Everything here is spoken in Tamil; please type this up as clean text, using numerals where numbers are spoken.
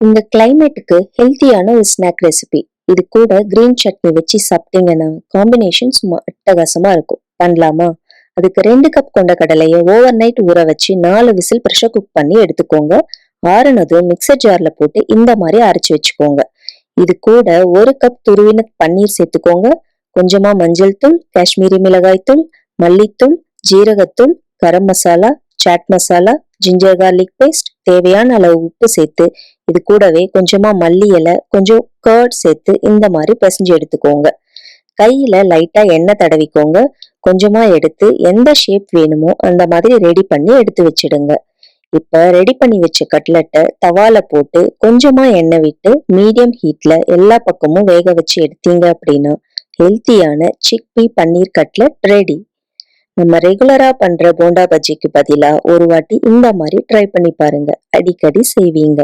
இந்த கிளைமேட்டுக்கு ஹெல்த்தியான ஒரு ஸ்நாக் ரெசிபி. இது கூட கிரீன் சட்னி வச்சு சாப்பிட்டீங்கன்னா காம்பினேஷன் சும்மா அட்டகாசமா இருக்கும். பண்ணலாமா? அதுக்கு 2 கப் கொண்ட கடலையை ஓவர் நைட் ஊற வச்சு 4 விசில் ப்ரெஷர் குக் பண்ணி எடுத்துக்கோங்க. ஆறுனதும் மிக்சர் ஜார்ல போட்டு இந்த மாதிரி அரைச்சு வச்சுக்கோங்க. இது கூட 1 கப் துருவின பன்னீர் சேர்த்துக்கோங்க. கொஞ்சமா மஞ்சள் தூள், காஷ்மீரி மிளகாய் தூள், மல்லித்தூள், ஜீரகத்தூள், garam masala, chaat masala, ginger garlic paste, தேவையான அளவு உப்பு சேர்த்து இது கூடவே கொஞ்சமா மல்லி இலை, கொஞ்சம் கர்ட் சேர்த்து இந்த மாதிரி பிசைஞ்சு எடுத்துக்கோங்க. கையில லைட்டா எண்ணெய் தடவிக்கோங்க. கொஞ்சமா எடுத்து எந்த ஷேப் வேணுமோ அந்த மாதிரி ரெடி பண்ணி எடுத்து வச்சிடுங்க. இப்ப ரெடி பண்ணி வச்ச கட்லெட்டை தவால போட்டு கொஞ்சமா எண்ணெய் விட்டு மீடியம் ஹீட்ல எல்லா பக்கமும் வேக வச்சு எடுத்தீங்க அப்படின்னா ஹெல்த்தியான சிக்பி பன்னீர் கட்லெட் ரெடி. நம்ம ரெகுலரா பண்ற போண்டா பஜ்ஜிக்கு பதிலா ஒரு வாட்டி இந்த மாதிரி ட்ரை பண்ணி பாருங்க. அடிக்கடி செய்வீங்க.